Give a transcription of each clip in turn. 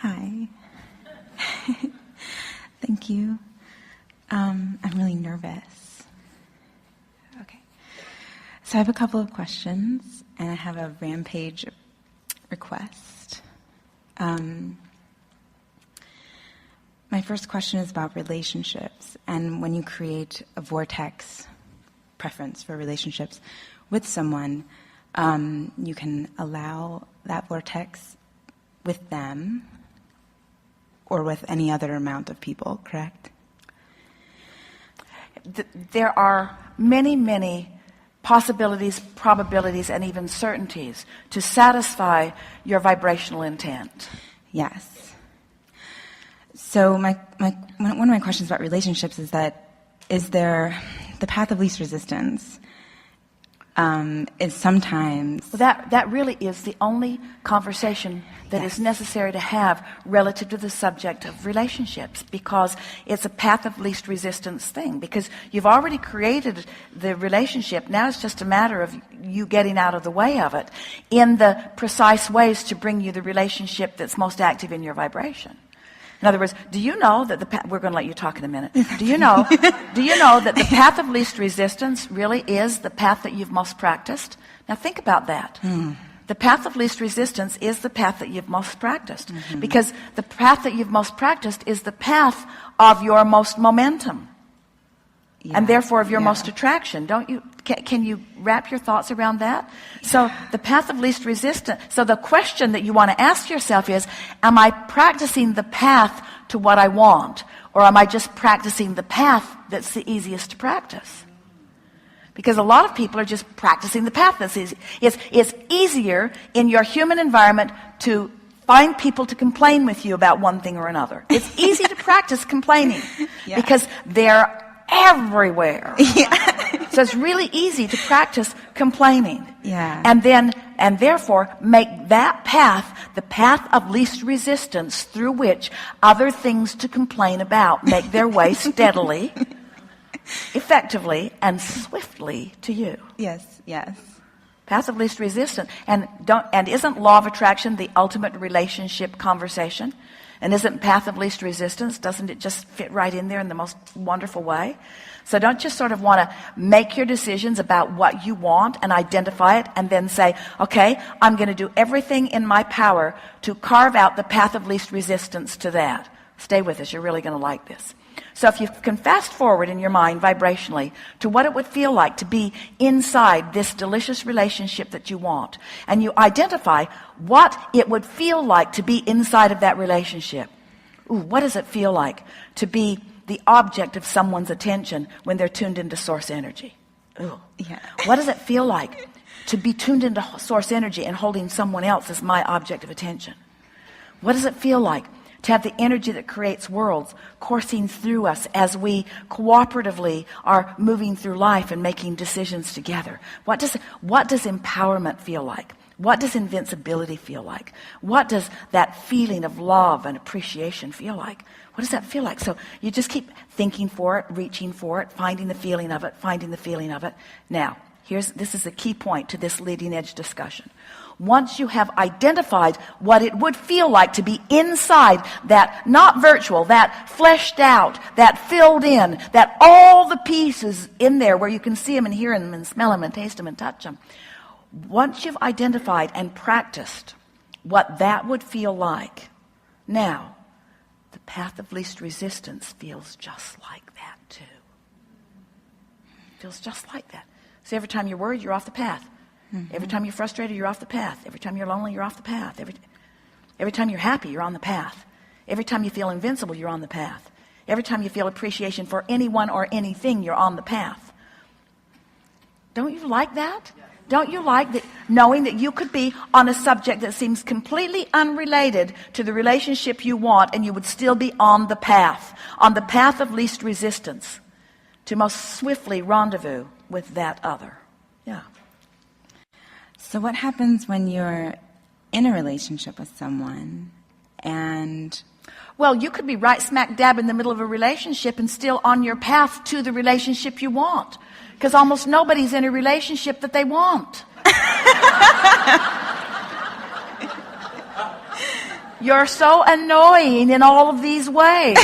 Hi. Thank you. I'm really nervous. Okay. So I have a couple of questions, and I have a rampage request. My first question is about relationships, and when you create a vortex preference for relationships with someone, you can allow that vortex with them or with any other amount of people, correct? There are many, many possibilities, probabilities, and even certainties to satisfy your vibrational intent. Yes. So one of my questions about relationships is that, is there the path of least resistance is sometimes... Well, that really is the only conversation that is necessary to have relative to the subject of relationships, because it's a path of least resistance thing, because you've already created the relationship. Now it's just a matter of you getting out of the way of it in the precise ways to bring you the relationship that's most active in your vibration. In other words, do you know that we're going to let you talk in a minute. Do you know that the path of least resistance really is the path that you've most practiced? Now think about that. The path of least resistance is the path that you've most practiced, because the path that you've most practiced is the path of your most momentum, and therefore of your most attraction. Don't you? Can you wrap your thoughts around that? So the path of least resistance. So the question that you want to ask yourself is, am I practicing the path to what I want, or am I just practicing the path that's the easiest to practice? Because a lot of people are just practicing the path that's easy. It's easier in your human environment to find people to complain with you about one thing or another. It's easy to practice complaining because they're everywhere. So it's really easy to practice complaining. And therefore make that path the path of least resistance, through which other things to complain about make their way steadily, effectively, and swiftly to you. Yes. Path of least resistance. And isn't law of attraction the ultimate relationship conversation? And isn't path of least resistance, doesn't it just fit right in there in the most wonderful way? So don't just sort of want to make your decisions about what you want and identify it and then say, okay, I'm going to do everything in my power to carve out the path of least resistance to that. Stay with us, you're really going to like this. So if you can fast forward in your mind vibrationally to what it would feel like to be inside this delicious relationship that you want, and you identify what it would feel like to be inside of that relationship. Ooh, what does it feel like to be the object of someone's attention when they're tuned into source energy? Ooh. What does it feel like to be tuned into source energy and holding someone else as my object of attention? What does it feel like to have the energy that creates worlds coursing through us as we cooperatively are moving through life and making decisions together? What does empowerment feel like? What does invincibility feel like? What does that feeling of love and appreciation feel like? What does that feel like? So you just keep thinking for it, reaching for it, finding the feeling of it, finding the feeling of it. Now, this is the key point to this leading edge discussion. Once you have identified what it would feel like to be inside that, not virtual, that fleshed out, that filled in, that all the pieces in there where you can see them and hear them and smell them and taste them and touch them. Once you've identified and practiced what that would feel like, now the path of least resistance feels just like that too. Feels just like that. So every time you're worried, you're off the path. Every time you're frustrated, you're off the path. Every time you're lonely, you're off the path. Every time you're happy, you're on the path. Every time you feel invincible, you're on the path. Every time you feel appreciation for anyone or anything, you're on the path. Don't you like that? Don't you like that, knowing that you could be on a subject that seems completely unrelated to the relationship you want, and you would still be on the path of least resistance to most swiftly rendezvous with that other? Yeah. So what happens when you're in a relationship with someone and... Well, you could be right smack dab in the middle of a relationship and still on your path to the relationship you want. Because almost nobody's in a relationship that they want. You're so annoying in all of these ways.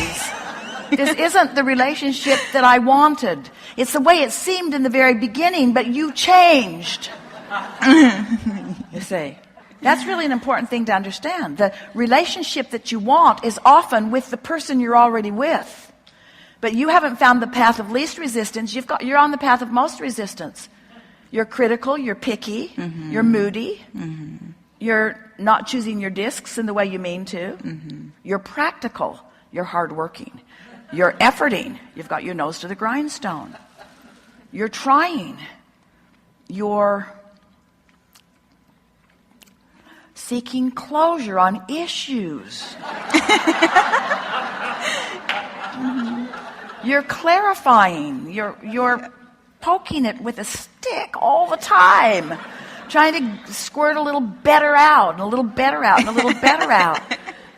This isn't the relationship that I wanted. It's the way it seemed in the very beginning, but you changed. You see, that's really an important thing to understand. The relationship that you want is often with the person you're already with. But you haven't found the path of least resistance. You're on the path of most resistance. You're critical, you're picky, you're moody, you're not choosing your discs in the way you mean to. You're practical, you're hardworking. You're efforting. You've got your nose to the grindstone. You're trying. You're seeking closure on issues. You're clarifying. You're poking it with a stick all the time, trying to squirt a little better out, and a little better out, and a little better out.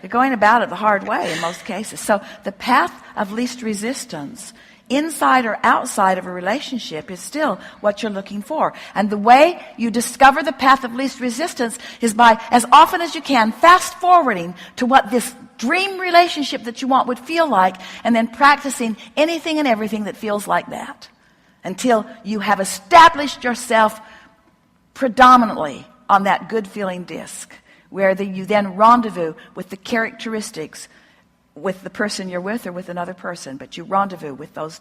You're going about it the hard way in most cases. So the path of least resistance, inside or outside of a relationship, is still what you're looking for. And the way you discover the path of least resistance is by, as often as you can, fast forwarding to what this dream relationship that you want would feel like, and then practicing anything and everything that feels like that until you have established yourself predominantly on that good feeling disc, where you then rendezvous with the characteristics with the person you're with or with another person, but you rendezvous with those.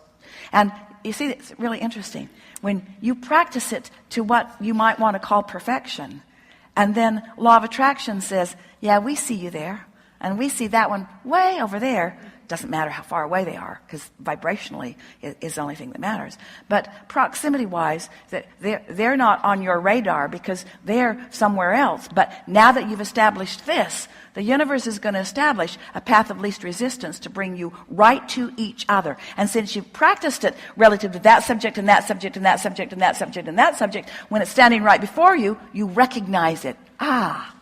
And you see, it's really interesting. When you practice it to what you might want to call perfection, and then law of attraction says, yeah, we see you there, and we see that one way over there. Doesn't matter how far away they are, because vibrationally is the only thing that matters. But proximity-wise, they're not on your radar because they're somewhere else. But now that you've established this, the universe is going to establish a path of least resistance to bring you right to each other. And since you've practiced it relative to that subject and that subject and that subject and that subject and that subject, when it's standing right before you, you recognize it. Ah,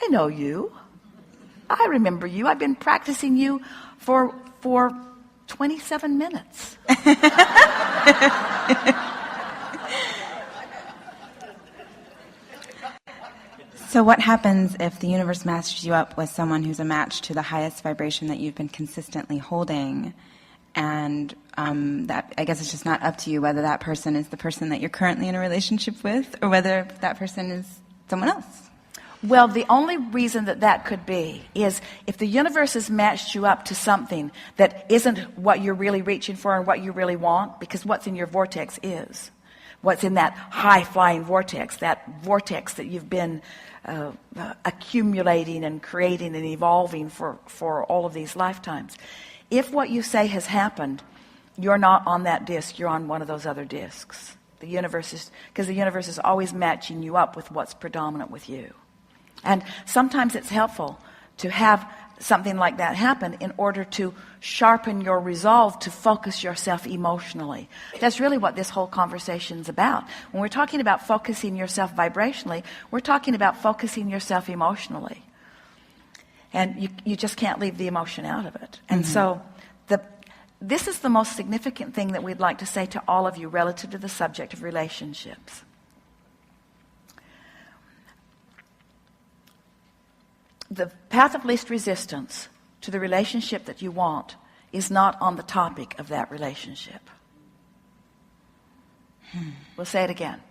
I know you. I remember you. I've been practicing you for 27 minutes. So what happens if the universe matches you up with someone who's a match to the highest vibration that you've been consistently holding? And that, I guess it's just not up to you whether that person is the person that you're currently in a relationship with or whether that person is someone else. Well, the only reason that could be is if the universe has matched you up to something that isn't what you're really reaching for and what you really want, because what's in your vortex is. What's in that high-flying vortex that you've been accumulating and creating and evolving for all of these lifetimes. If what you say has happened, you're not on that disc, you're on one of those other discs. Because the universe is always matching you up with what's predominant with you. And sometimes it's helpful to have something like that happen in order to sharpen your resolve to focus yourself emotionally. That's really what this whole conversation's about. When we're talking about focusing yourself vibrationally, we're talking about focusing yourself emotionally. And you just can't leave the emotion out of it. And so this is the most significant thing that we'd like to say to all of you relative to the subject of relationships. The path of least resistance to the relationship that you want is not on the topic of that relationship. We'll say it again.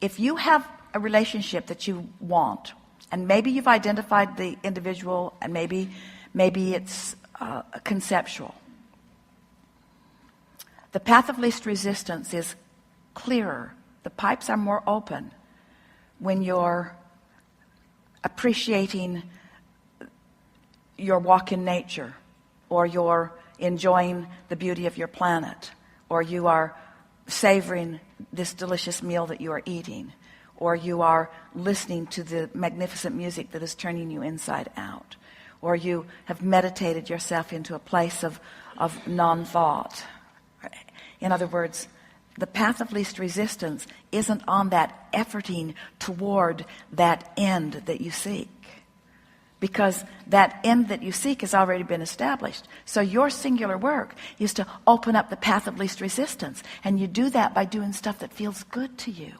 If you have a relationship that you want, and maybe you've identified the individual, and maybe it's conceptual, the path of least resistance is clearer. The pipes are more open when you're appreciating your walk in nature, or you're enjoying the beauty of your planet, or you are savoring this delicious meal that you are eating, or you are listening to the magnificent music that is turning you inside out, or you have meditated yourself into a place of non-thought. In other words, the path of least resistance isn't on that efforting toward that end that you seek. Because that end that you seek has already been established. So your singular work is to open up the path of least resistance. And you do that by doing stuff that feels good to you.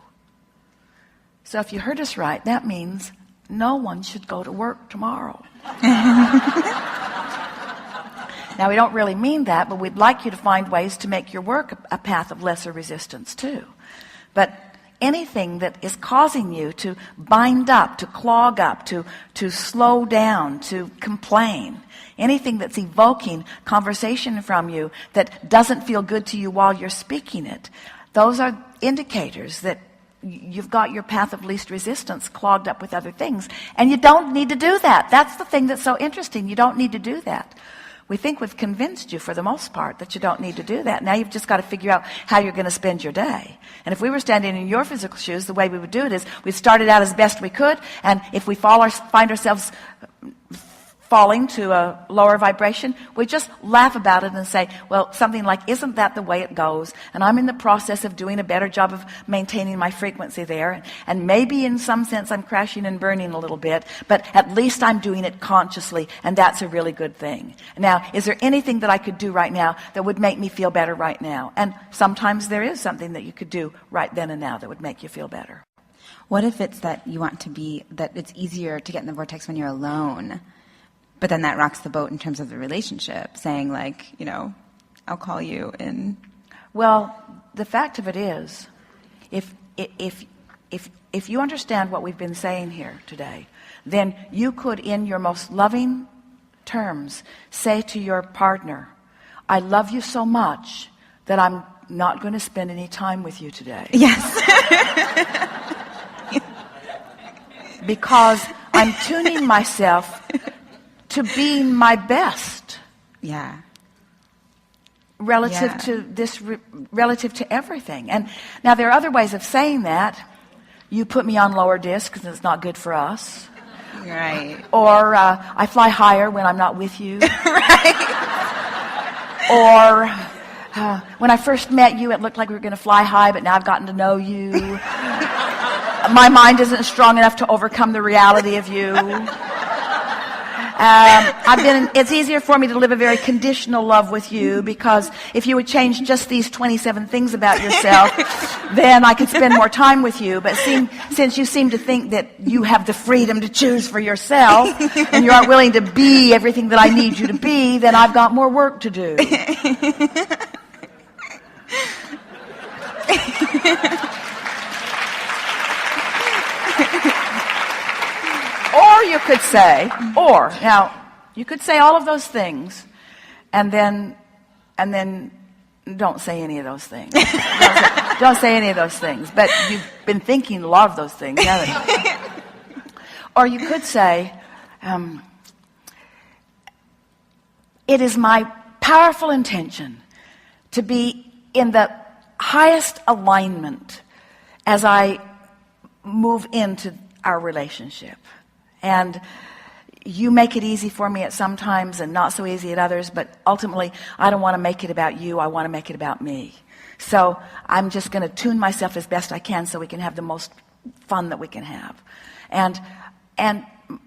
So if you heard us right, that means no one should go to work tomorrow. Now, we don't really mean that, but we'd like you to find ways to make your work a path of lesser resistance too. But anything that is causing you to bind up, to clog up, to slow down, to complain, anything that's evoking conversation from you that doesn't feel good to you while you're speaking it, those are indicators that you've got your path of least resistance clogged up with other things. And you don't need to do that. That's the thing that's so interesting. You don't need to do that. We think we've convinced you for the most part that you don't need to do that. Now you've just got to figure out how you're going to spend your day. And if we were standing in your physical shoes, the way we would do it is we'd start it out as best we could, and if we find ourselves falling to a lower vibration, we just laugh about it and say, well, something like, isn't that the way it goes? And I'm in the process of doing a better job of maintaining my frequency there. And maybe in some sense I'm crashing and burning a little bit, but at least I'm doing it consciously, and that's a really good thing. Now, is there anything that I could do right now that would make me feel better right now? And sometimes there is something that you could do right then and now that would make you feel better. What if it's that you want to be, that it's easier to get in the vortex when you're alone? But then that rocks the boat in terms of the relationship, saying like, you know, I'll call you in. Well, the fact of it is, if you understand what we've been saying here today, then you could, in your most loving terms, say to your partner, I love you so much that I'm not going to spend any time with you today. Yes. Because I'm tuning myself to being my best. Yeah. Relative to this, relative to everything. And now there are other ways of saying that. You put me on lower disc because it's not good for us. Right. Or I fly higher when I'm not with you. Right. Or when I first met you, it looked like we were going to fly high, but now I've gotten to know you. My mind isn't strong enough to overcome the reality of you. It's easier for me to live a very conditional love with you, because if you would change just these 27 things about yourself, then I could spend more time with you. But since you seem to think that you have the freedom to choose for yourself, and you aren't willing to be everything that I need you to be, then I've got more work to do. Or you could say, you could say all of those things, and then don't say any of those things. Don't say any of those things. But you've been thinking a lot of those things, haven't you? Or you could say, it is my powerful intention to be in the highest alignment as I move into our relationship. And you make it easy for me at some times and not so easy at others, but ultimately I don't want to make it about you, I want to make it about me. So I'm just going to tune myself as best I can so we can have the most fun that we can have. And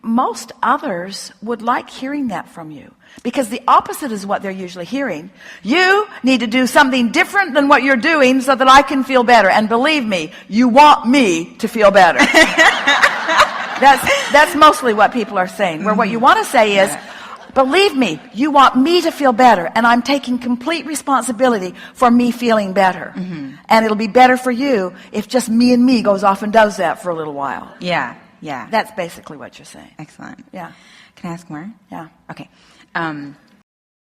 most others would like hearing that from you, because the opposite is what they're usually hearing. You need to do something different than what you're doing so that I can feel better. And believe me, you want me to feel better. That's mostly what people are saying. Where what you want to say is, believe me, you want me to feel better, and I'm taking complete responsibility for me feeling better. Mm-hmm. And it'll be better for you if just me and me goes off and does that for a little while. Yeah. That's basically what you're saying. Excellent. Yeah. Can I ask more? Yeah. Okay.